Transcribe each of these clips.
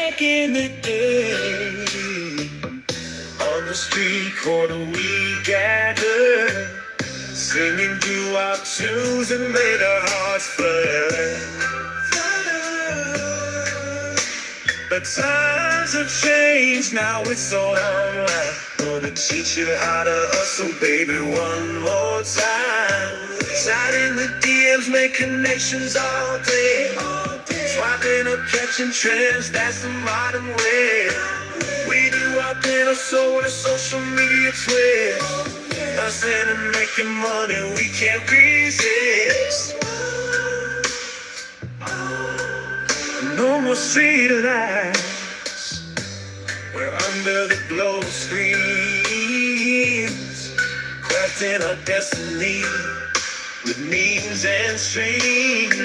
back in the day, on the street corner we gathered, singing doo-wop tunes and made our hearts flutter. But times have changed, now it's all online. Gonna teach you how to hustle, baby, one more time. Slide in the DMs, make connections all day. Swiping up, catching trends, that's the modern way. We do our thing, so with a social media twist. Hustling and making money, we can't resist. No more street lights, we're under the glow screens, crafting our destiny with memes and streams.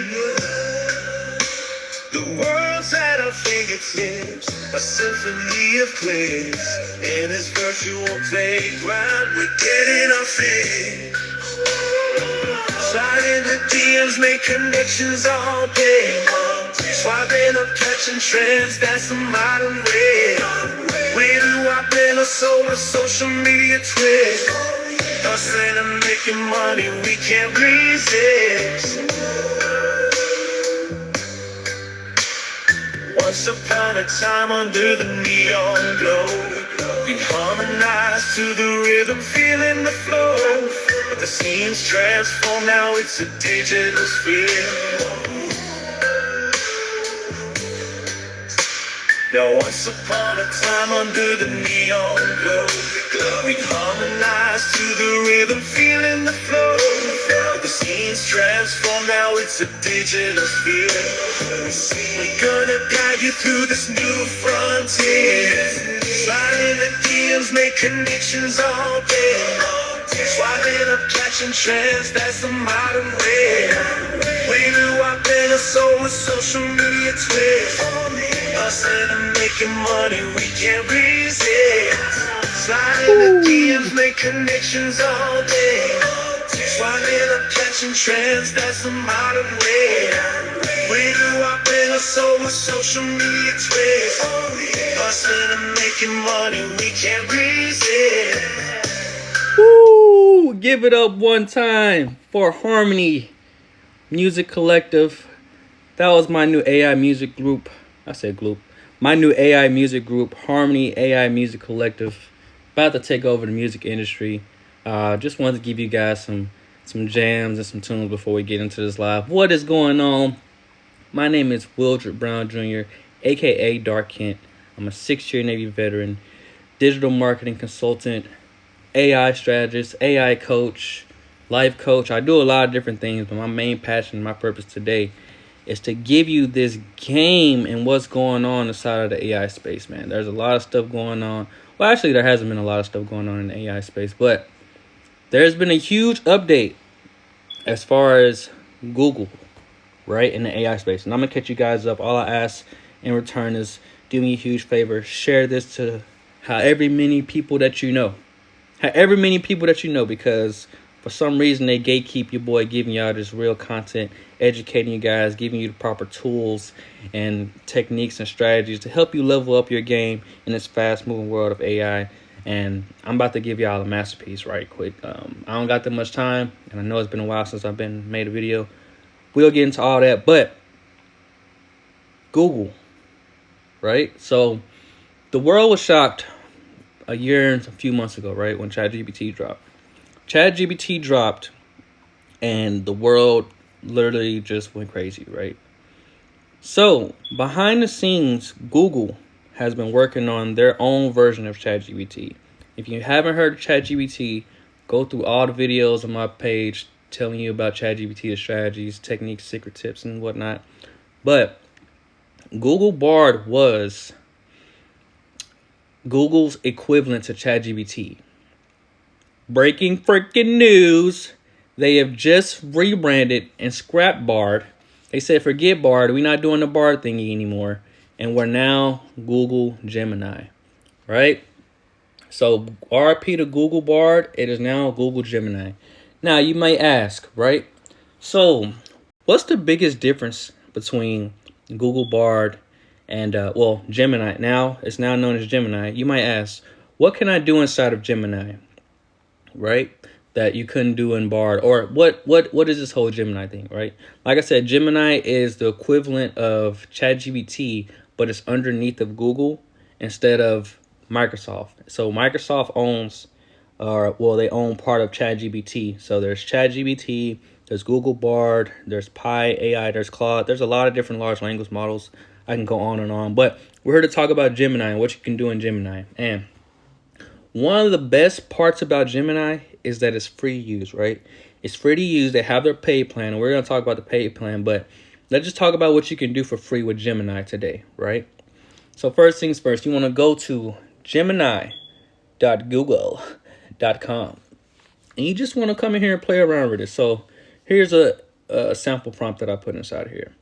The world's at our fingertips, a symphony of clicks. In this virtual playground, we're getting our fix. Slide in the DMs, make connections all day. Swiping up, catching trends, that's the modern way. We do our pillow, so a social media twist. Hustling and making money, we can't resist. Once upon a time under the neon glow, we harmonized to the rhythm, feeling the flow. But the scene's transformed, now it's a digital sphere. Now once upon a time under the neon glow, we harmonized to the rhythm, feeling the flow. The scene's transformed, now it's a digital sphere. We're gonna guide you through this new frontier. Slide in the DMs, make connections all day. Swiping up, catching trends, that's the modern way. We do our better, so with social media twist. Hustling and making money, we can't resist. Slide in the DMs, make connections all day. Swiping up, catching trends, that's the modern way. We do our better, so with social media twist. Hustling and making money, we can't resist. Woo! Give it up one time for Harmony Music Collective. That was my new AI music group. I said group. My new AI music group, Harmony AI Music Collective. About to take over the music industry. Just wanted to give you guys some jams and some tunes before we get into this live. What is going on? My name is Wildred Brown Jr., a.k.a. Dark Kent. I'm a 6-year Navy veteran, digital marketing consultant, AI strategist, AI coach, life coach. I do a lot of different things, but my main passion, my purpose today is to give you this game and what's going on inside of the AI space, man. There's a lot of stuff going on. Well, actually, there hasn't been a lot of stuff going on in the AI space, but there's been a huge update as far as Google, right, in the AI space. And I'm going to catch you guys up. All I ask in return is do me a huge favor. Share this to however many people that you know. However many people that you know, because for some reason they gatekeep your boy, giving y'all this real content, educating you guys, giving you the proper tools and techniques and strategies to help you level up your game in this fast-moving world of AI. And I'm about to give y'all a masterpiece right quick. I don't got that much time, and I know it's been a while since I've made a video. We'll get into all that, but Google, right? So the world was shocked a year and a few months ago, right, when ChatGPT dropped. ChatGPT dropped, and the world literally just went crazy, right? So behind the scenes, Google has been working on their own version of ChatGPT. If you haven't heard of ChatGPT, go through all the videos on my page telling you about ChatGPT, the strategies, techniques, secret tips, and whatnot. But Google Bard was Google's equivalent to ChatGPT. Breaking freaking news. They have just rebranded and scrapped Bard. They said, forget Bard. We're not doing the Bard thingy anymore. And we're now Google Gemini. Right? So RP to Google Bard. It is now Google Gemini. Now you may ask, right? So what's the biggest difference between Google Bard And well, Gemini, now it's now known as Gemini. You might ask, what can I do inside of Gemini, right? That you couldn't do in Bard, or what is this whole Gemini thing, right? Like I said, Gemini is the equivalent of ChatGPT, but it's underneath of Google instead of Microsoft. So Microsoft owns, or well, they own part of ChatGPT. So there's ChatGPT, there's Google Bard, there's Pi AI, there's Claude. There's a lot of different large language models. I can go on and on, but we're here to talk about Gemini and what you can do in Gemini. And one of the best parts about Gemini is that it's free to use, right? It's free to use. They have their paid plan, and we're going to talk about the paid plan, but let's just talk about what you can do for free with Gemini today, right? So first things first, you want to go to gemini.google.com, and you just want to come in here and play around with it. So here's a sample prompt that I put inside here.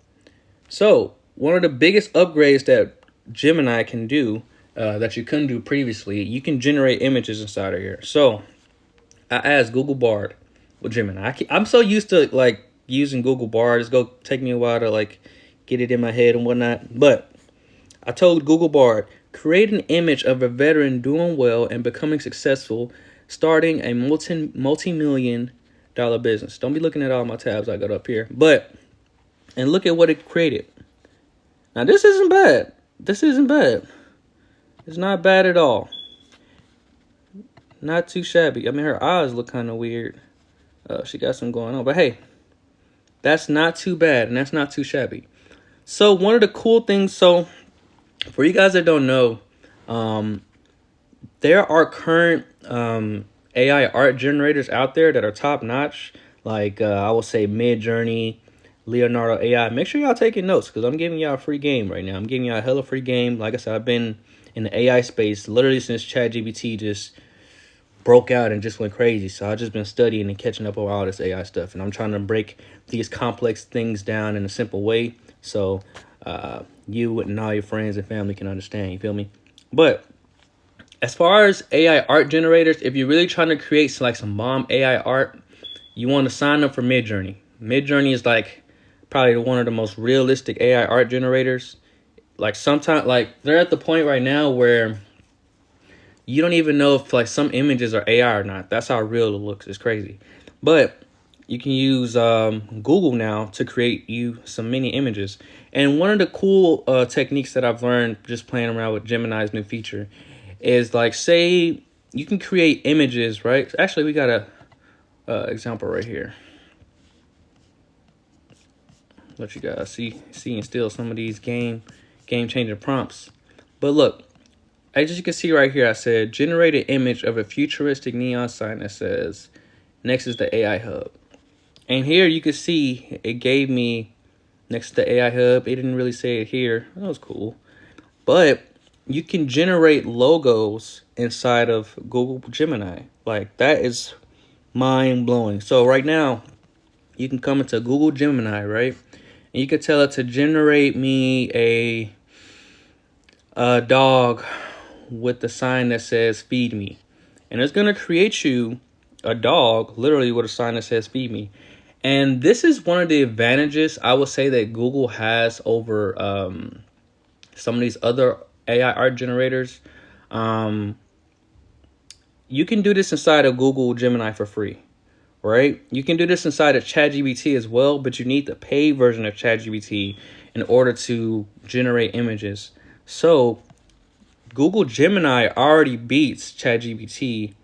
So one of the biggest upgrades that Gemini can do that you couldn't do previously, you can generate images inside of here. So I asked Google Bard with Gemini. I'm so used to like using Google Bard. It's going to take me a while to like get it in my head and whatnot. But I told Google Bard, create an image of a veteran doing well and becoming successful, starting a multi-million-dollar business. Don't be looking at all my tabs I got up here. And look at what it created. Now, this isn't bad. This isn't bad. It's not bad at all. Not too shabby. I mean, her eyes look kind of weird. She got some going on. But hey, that's not too bad, and that's not too shabby. So one of the cool things, so for you guys that don't know, there are current AI art generators out there that are top notch. Like I will say Midjourney, Leonardo AI. Make sure y'all taking notes because I'm giving y'all a free game right now. I'm giving y'all a hella free game. Like I said, I've been in the AI space literally since ChatGPT just broke out and just went crazy. So I've just been studying and catching up on all this AI stuff. And I'm trying to break these complex things down in a simple way so you and all your friends and family can understand. You feel me? But as far as AI art generators, if you're really trying to create like some bomb AI art, you want to sign up for Midjourney. Midjourney is like probably one of the most realistic AI art generators. Like sometimes, like they're at the point right now where you don't even know if like some images are AI or not. That's how real it looks. It's crazy. But you can use Google now to create you some mini images. And one of the cool techniques that I've learned just playing around with Gemini's new feature is like, say you can create images, right? Actually, we got a example right here. Let you guys see and steal some of these game changer prompts. But look, as you can see right here, I said generate an image of a futuristic neon sign that says next is the AI hub. And here you can see it gave me next to the AI hub. It didn't really say it here. That was cool. But you can generate logos inside of Google Gemini. Like that is mind blowing. So right now you can come into Google Gemini, right? And you can tell it to generate me a dog with the sign that says feed me. And it's going to create you a dog literally with a sign that says feed me. And this is one of the advantages I would say that Google has over some of these other AI art generators. You can do this inside of Google Gemini for free, right? You can do this inside of ChatGPT as well, but you need the paid version of ChatGPT in order to generate images. So Google Gemini already beats ChatGPT,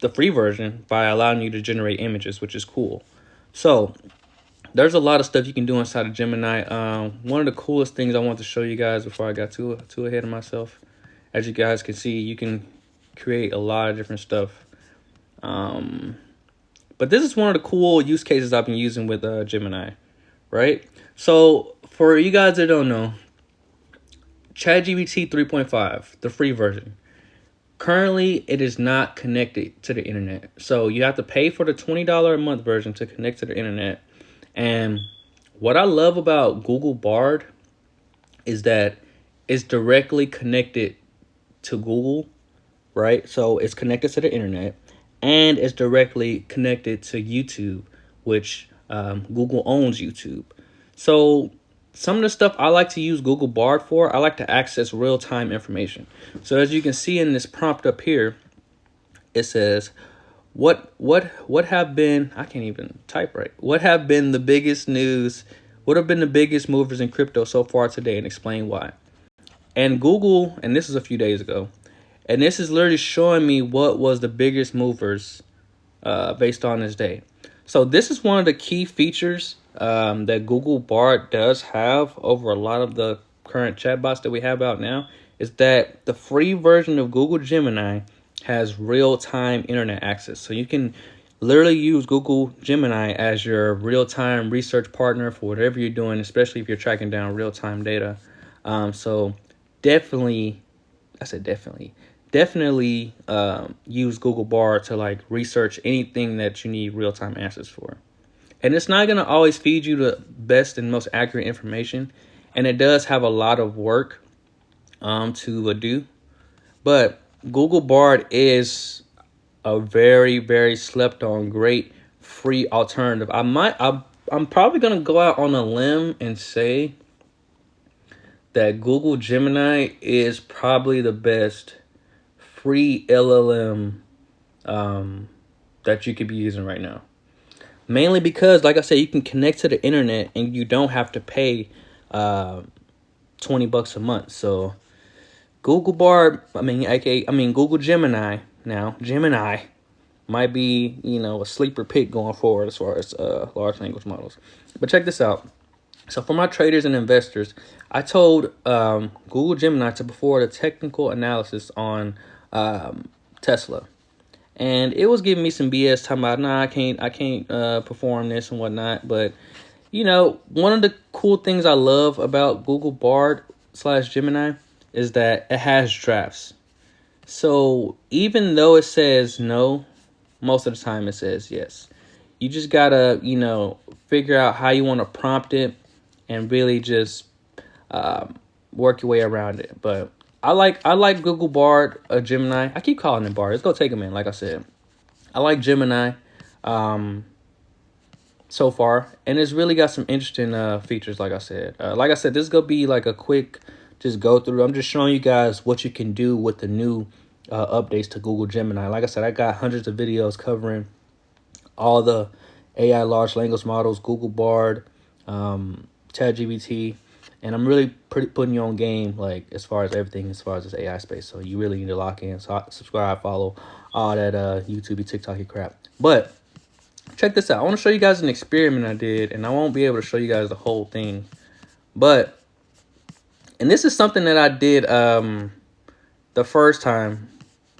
the free version, by allowing you to generate images, which is cool. So there's a lot of stuff you can do inside of Gemini. One of the coolest things I want to show you guys before I got too ahead of myself, as you guys can see, you can create a lot of different stuff. But this is one of the cool use cases I've been using with Gemini, right? So for you guys that don't know, ChatGPT 3.5, the free version, currently it is not connected to the internet. So you have to pay for the $20 a month version to connect to the internet. And what I love about Google Bard is that it's directly connected to Google, right? So it's connected to the internet and it's directly connected to YouTube, which Google owns YouTube. So some of the stuff I like to use Google Bard for, I like to access real-time information. So as you can see in this prompt up here, it says, what have been, I can't even type right. What have been the biggest news? What have been the biggest movers in crypto so far today, and explain why? And Google, and this is a few days ago, and this is literally showing me what was the biggest movers based on this day. So this is one of the key features that Google Bard does have over a lot of the current chatbots that we have out now, is that the free version of Google Gemini has real-time internet access. So you can literally use Google Gemini as your real-time research partner for whatever you're doing, especially if you're tracking down real-time data. So definitely, I said definitely use Google Bard to like research anything that you need real-time answers for. And it's not going to always feed you the best and most accurate information, and it does have a lot of work to do. But Google Bard is a very, very slept on, great free alternative. I'm probably going to go out on a limb and say that Google Gemini is probably the best free LLM that you could be using right now. Mainly because, like I said, you can connect to the internet and you don't have to pay $20 a month. So Google Bard, Google Gemini now. Gemini might be, a sleeper pick going forward as far as large language models. But check this out. So for my traders and investors, I told Google Gemini to perform a technical analysis on Tesla. And it was giving me some BS talking about, nah, I can't perform this and whatnot. But, one of the cool things I love about Google Bard / Gemini is that it has drafts. So even though it says no, most of the time it says yes. You just gotta, figure out how you want to prompt it and really just work your way around it. But I like Google Bard, Gemini. I keep calling it Bard. Let's go take a minute. Like I said, I like Gemini so far, and it's really got some interesting features. Like I said, this is gonna be like a quick just go through. I'm just showing you guys what you can do with the new updates to Google Gemini. Like I said, I got hundreds of videos covering all the AI large language models, Google Bard, ChatGPT. And I'm really putting you on game, like, as far as everything, as far as this AI space. So you really need to lock in, subscribe, follow, all that YouTube, TikTok crap. But check this out. I want to show you guys an experiment I did, and I won't be able to show you guys the whole thing. But, and this is something that I did the first time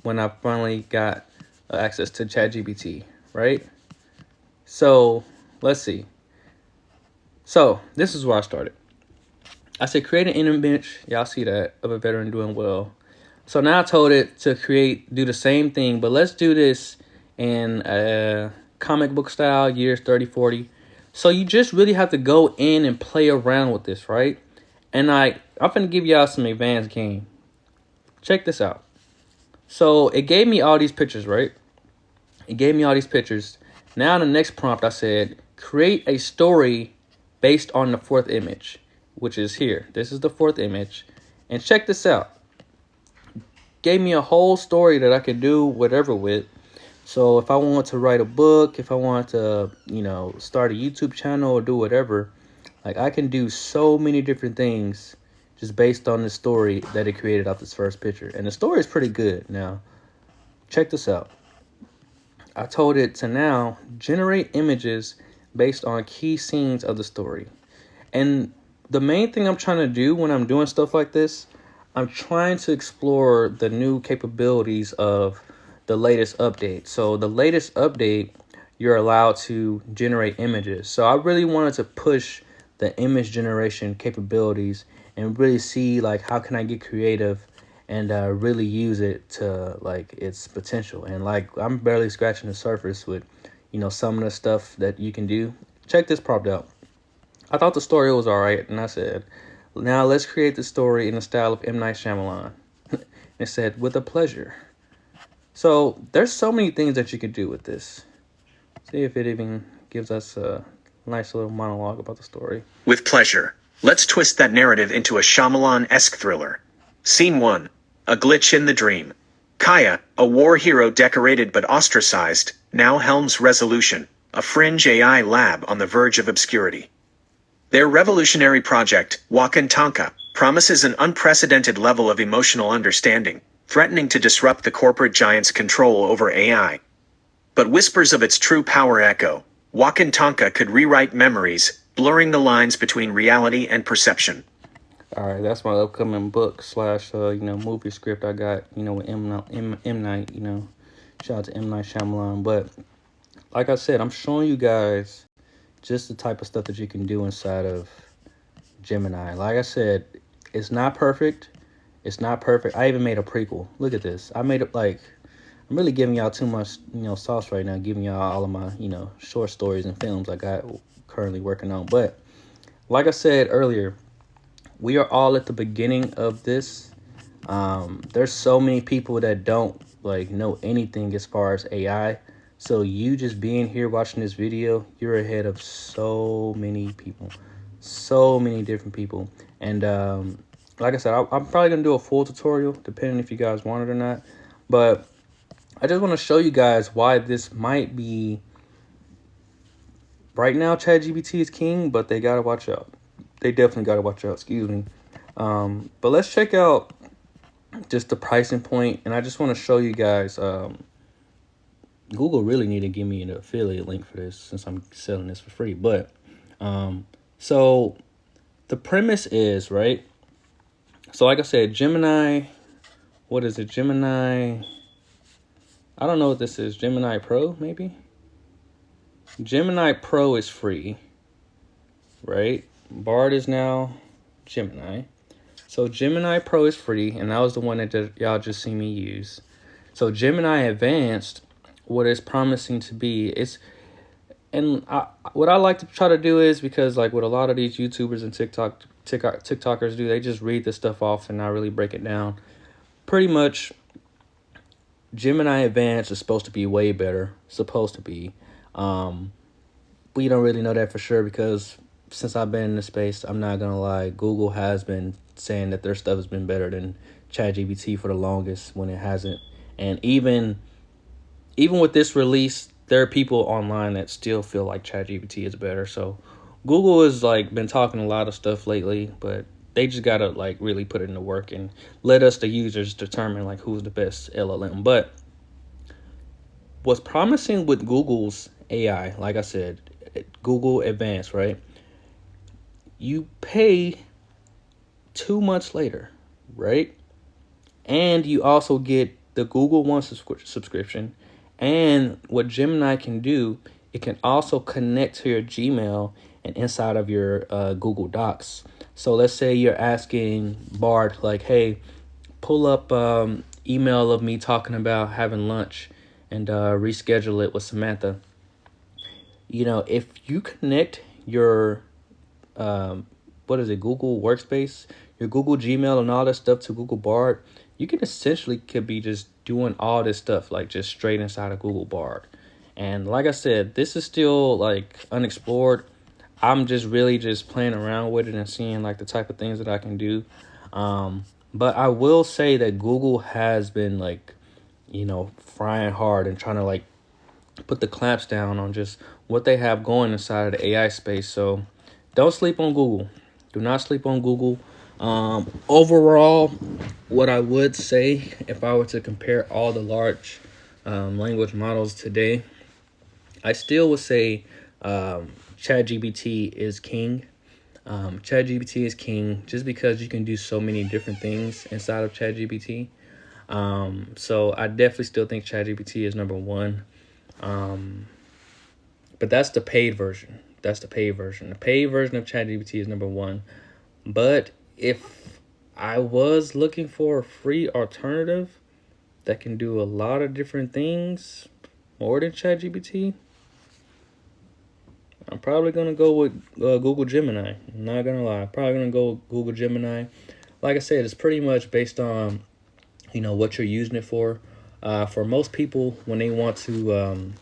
when I finally got access to ChatGPT, right? So let's see. So this is where I started. I said, create an image, y'all see that, of a veteran doing well. So now I told it to do the same thing, but let's do this in comic book style, years 30, 40. So you just really have to go in and play around with this, right? And I'm going to give y'all some advanced game. Check this out. So it gave me all these pictures, right? It gave me all these pictures. Now in the next prompt, I said, create a story based on the fourth image, which is here. This is the fourth image. And check this out. Gave me a whole story that I could do whatever with. So if I want to write a book, if I want to, start a YouTube channel or do whatever, like I can do so many different things just based on the story that it created off this first picture. And the story is pretty good. Now, check this out. I told it to now generate images based on key scenes of the story. And the main thing I'm trying to do when I'm doing stuff like this, I'm trying to explore the new capabilities of the latest update. So the latest update, you're allowed to generate images. So I really wanted to push the image generation capabilities and really see like how can I get creative and really use it to like its potential. And like I'm barely scratching the surface with, some of the stuff that you can do. Check this prompt out. I thought the story was all right, and I said, now let's create the story in the style of M. Night Shyamalan. It said, with a pleasure. So there's so many things that you can do with this. See if it even gives us a nice little monologue about the story. With pleasure. Let's twist that narrative into a Shyamalan-esque thriller. Scene 1. A glitch in the dream. Kaya, a war hero decorated but ostracized, now helms Resolution, a fringe AI lab on the verge of obscurity. Their revolutionary project, Wakantanka, promises an unprecedented level of emotional understanding, threatening to disrupt the corporate giant's control over AI. But whispers of its true power echo. Wakantanka could rewrite memories, blurring the lines between reality and perception. All right, that's my upcoming book slash movie script I got with M Night. Shout out to M Night Shyamalan. But like I said, I'm showing you guys just the type of stuff that you can do inside of Gemini. Like I said, it's not perfect. It's not perfect. I even made a prequel. Look at this. I made it like I'm really giving y'all too much sauce right now. Giving y'all all of my short stories and films I got currently working on. But like I said earlier, we are all at the beginning of this. There's so many people that don't know anything as far as AI. So you just being here watching this video, you're ahead of so many people, so many different people. And like I said, I'm probably gonna do a full tutorial, depending if you guys want it or not. But I just want to show you guys why this might be. Right now, ChatGPT is king, but they gotta watch out. They definitely gotta watch out. Excuse me. But let's check out just the pricing point, and I just want to show you guys. Google really need to give me an affiliate link for this since I'm selling this for free. But so the premise is right. So like I said, Gemini. What is it? Gemini. I don't know what this is. Gemini Pro, maybe. Gemini Pro is free, right? Bard is now Gemini. So Gemini Pro is free, and that was the one that y'all just seen me use. So Gemini Advanced, what it's promising to be, what I like to try to do is, because like what a lot of these YouTubers and TikTokers do, they just read this stuff off and not really break it down. Pretty much, Gemini Advanced is supposed to be way better. Supposed to be. We don't really know that for sure because since I've been in the space, I'm not gonna lie, Google has been saying that their stuff has been better than ChatGPT for the longest when it hasn't. And even with this release, there are people online that still feel like ChatGPT is better. So Google has been talking a lot of stuff lately, but they just gotta really put it into work and let us, the users, determine who's the best LLM. But what's promising with Google's AI, like I said, Google Advanced, right? You pay 2 months later, right? And you also get the Google One subscription. And what Gemini can do, it can also connect to your Gmail and inside of your Google Docs. So let's say you're asking Bard, hey, pull up email of me talking about having lunch and reschedule it with Samantha. If you connect your Google Workspace, your Google Gmail and all that stuff to Google Bard, you can essentially could be just doing all this stuff just straight inside of Google Bard. And like I said, this is still unexplored. I'm just really just playing around with it and seeing the type of things that I can do. But I will say that Google has been frying hard and trying to put the clamps down on just what they have going inside of the AI space. So don't sleep on Google. Do not sleep on Google. Overall, what I would say if I were to compare all the large language models today, I still would say ChatGPT is king. ChatGPT is king just because you can do so many different things inside of ChatGPT. So I definitely still think ChatGPT is number one. But that's the paid version. The paid version of ChatGPT is number one. But if I was looking for a free alternative that can do a lot of different things more than ChatGPT, I'm probably going to go with Google Gemini. I'm not going to lie. I'm probably going to go with Google Gemini. Like I said, it's pretty much based on, what you're using it for. For most people, when they want to,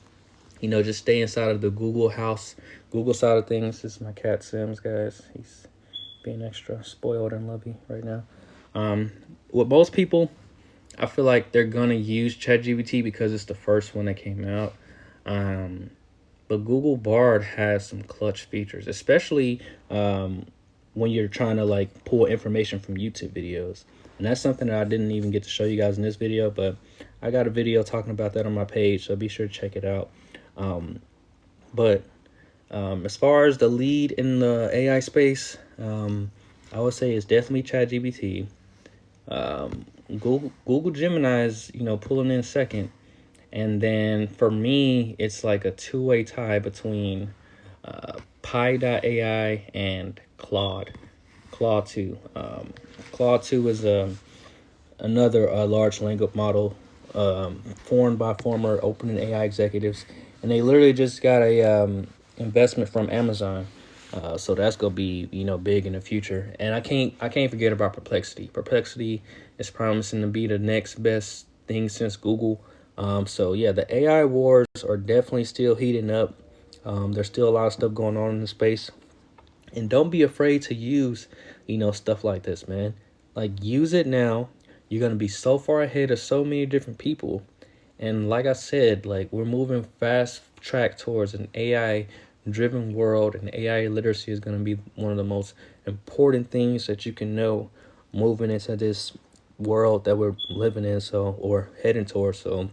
just stay inside of the Google side of things. This is my cat Sims, guys. being extra spoiled and lovey right now. With most people, I feel like they're gonna use ChatGPT because it's the first one that came out. Um, but Google Bard has some clutch features, especially when you're trying to like pull information from YouTube videos. And that's something that I didn't even get to show you guys in this video, but I got a video talking about that on my page, so be sure to check it out. But as far as the lead in the AI space, I would say it's definitely ChatGPT. Google Gemini is, pulling in second. And then for me, it's like a two-way tie between Pi.ai and Claude 2. Claude 2 is another large language model formed by former OpenAI executives, and they literally just got a investment from Amazon. So that's gonna be big in the future. And I can't forget about Perplexity. Perplexity is promising to be the next best thing since Google. So yeah, the AI wars are definitely still heating up. There's still a lot of stuff going on in the space. And don't be afraid to use, stuff like this, man. Like, use it now. You're going to be so far ahead of so many different people. And like I said, like, we're moving fast track towards an AI driven world, and AI literacy is going to be one of the most important things that you can know moving into this world that we're living in, or heading towards. So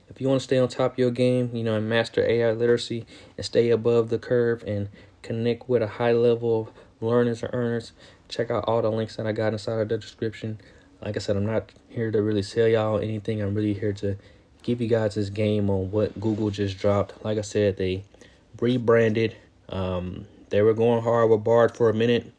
if you want to stay on top of your game, and master AI literacy and stay above the curve and connect with a high level of learners or earners, check out all the links that I got inside of the description. Like I said, I'm not here to really sell y'all anything. I'm really here to give you guys this game on what Google just dropped. Like I said, they rebranded. They were going hard with Bard for a minute,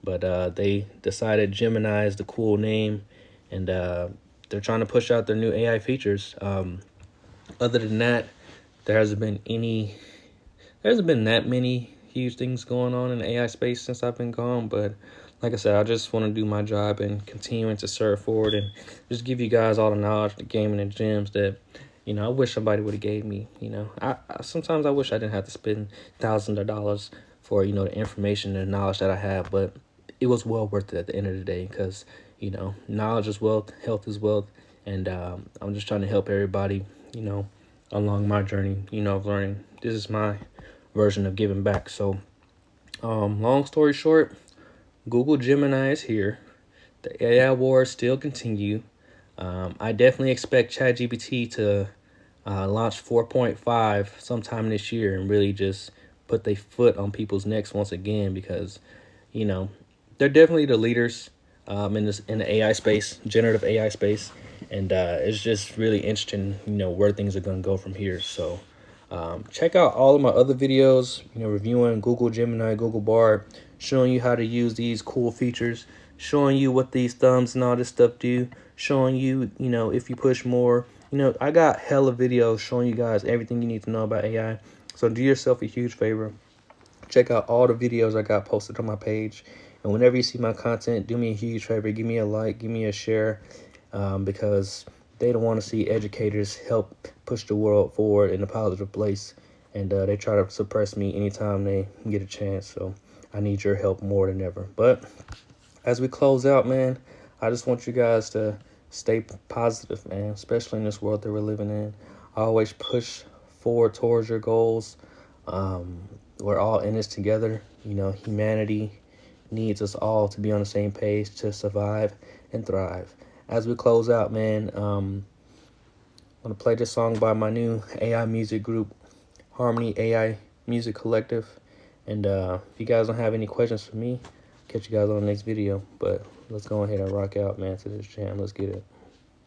but they decided Gemini is the cool name, and they're trying to push out their new AI features. Other than that, there hasn't been that many huge things going on in the AI space since I've been gone. But like I said, I just want to do my job and continuing to serve forward and just give you guys all the knowledge, the gaming and gems that I wish somebody would have gave me. I sometimes I wish I didn't have to spend thousands of dollars for the information and knowledge that I have, but it was well worth it at the end of the day, because knowledge is wealth, health is wealth, and I'm just trying to help everybody along my journey of learning. This is my version of giving back. So long story short, Google Gemini is here. The AI wars still continue. I definitely expect ChatGPT to launch 4.5 sometime this year and really just put their foot on people's necks once again, because they're definitely the leaders in the AI space, generative AI space, and it's just really interesting where things are going to go from here. So check out all of my other videos, reviewing Google Gemini, Google Bard, showing you how to use these cool features, showing you what these thumbs and all this stuff do, showing you, if you push more. I got hella videos showing you guys everything you need to know about AI. So do yourself a huge favor. Check out all the videos I got posted on my page. And whenever you see my content, do me a huge favor. Give me a like, give me a share, because they don't want to see educators help push the world forward in a positive place. And they try to suppress me anytime they get a chance. So I need your help more than ever. But as we close out, man, I just want you guys to stay positive, man, especially in this world that we're living in. Always push forward towards your goals. We're all in this together. Humanity needs us all to be on the same page to survive and thrive. As we close out, man, I'm going to play this song by my new AI music group, Harmony AI Music Collective. And if you guys don't have any questions for me, catch you guys on the next video. But let's go ahead and rock out, man, to this jam. Let's get it.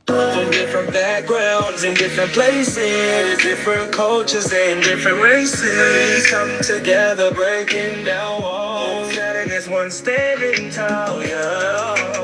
From different backgrounds in different places, different cultures and different races, come together breaking down walls, standing as one standing tall. Yeah,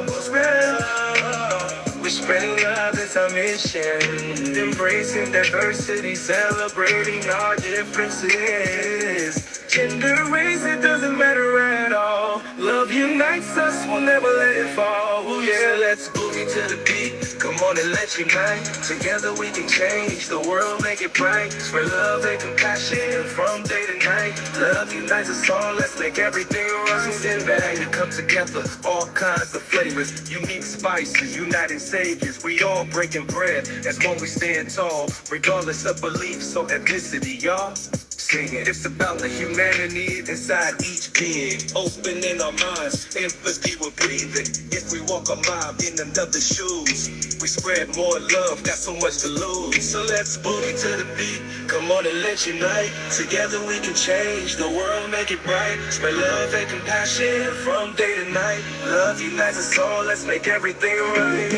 we're spreading love, it's our mission, embracing diversity, celebrating our differences. Gender, race, it doesn't matter at all. Love unites us, we'll never let it fall. Oh yeah, let's boogie to the beat. Come on and let's unite. Together we can change the world, make it bright. Spread love and compassion from day to night. Love unites us all, let's make everything right. So stand back and come together, all kinds of flavors, unique spices, united saviors. We all breaking bread as long as we stand tall, regardless of beliefs or ethnicity, y'all. Singing. It's about the humanity inside each being. Opening our minds, empathy we're breathing. If we walk a mile in another's shoes, we spread more love, got so much to lose. So let's boogie to the beat. Come on and let's unite. Together we can change the world, make it bright. Spread love and compassion from day to night. Love unites us all, let's make everything right.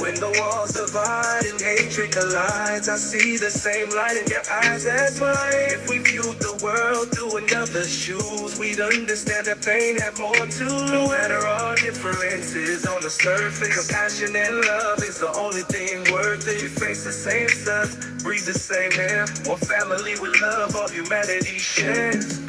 When the walls divide and hatred collides, I see the same light in your eyes, that's why. If we viewed the world through another's shoes, we'd understand that pain had more to. No matter our differences on the surface, compassion and love is the only thing worth it. We face the same stuff, breathe the same air. One family with love, all humanity shares.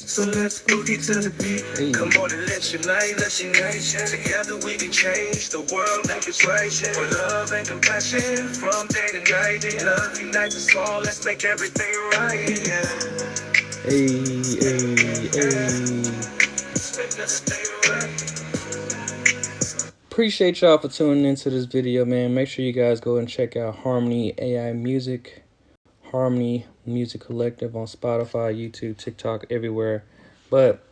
So let's boogie to the beat. Come on and let's unite, let's unite. Together we can change the world, make it right. For love and compassion from day to night. Love unites us all, let's make everything right. Appreciate y'all for tuning into this video, man. Make sure you guys go and check out Harmony AI Music. Harmony Music Collective on Spotify, YouTube, TikTok, everywhere. But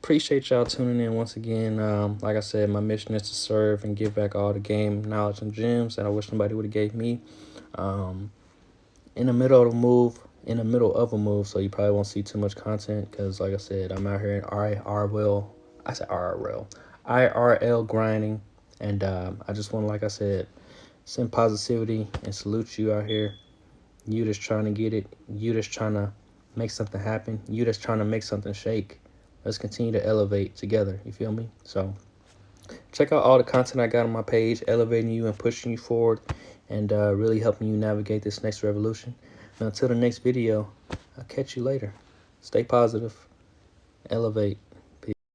appreciate y'all tuning in once again. Like I said, my mission is to serve and give back all the game knowledge and gems that I wish somebody would have gave me. In the middle of a move, so you probably won't see too much content because, like I said, I'm out here in IRL grinding, and I just want to, like I said, send positivity and salute you out here. You just trying to get it. You just trying to make something happen. You just trying to make something shake. Let's continue to elevate together. You feel me? So check out all the content I got on my page, elevating you and pushing you forward and really helping you navigate this next revolution. And until the next video, I'll catch you later. Stay positive. Elevate.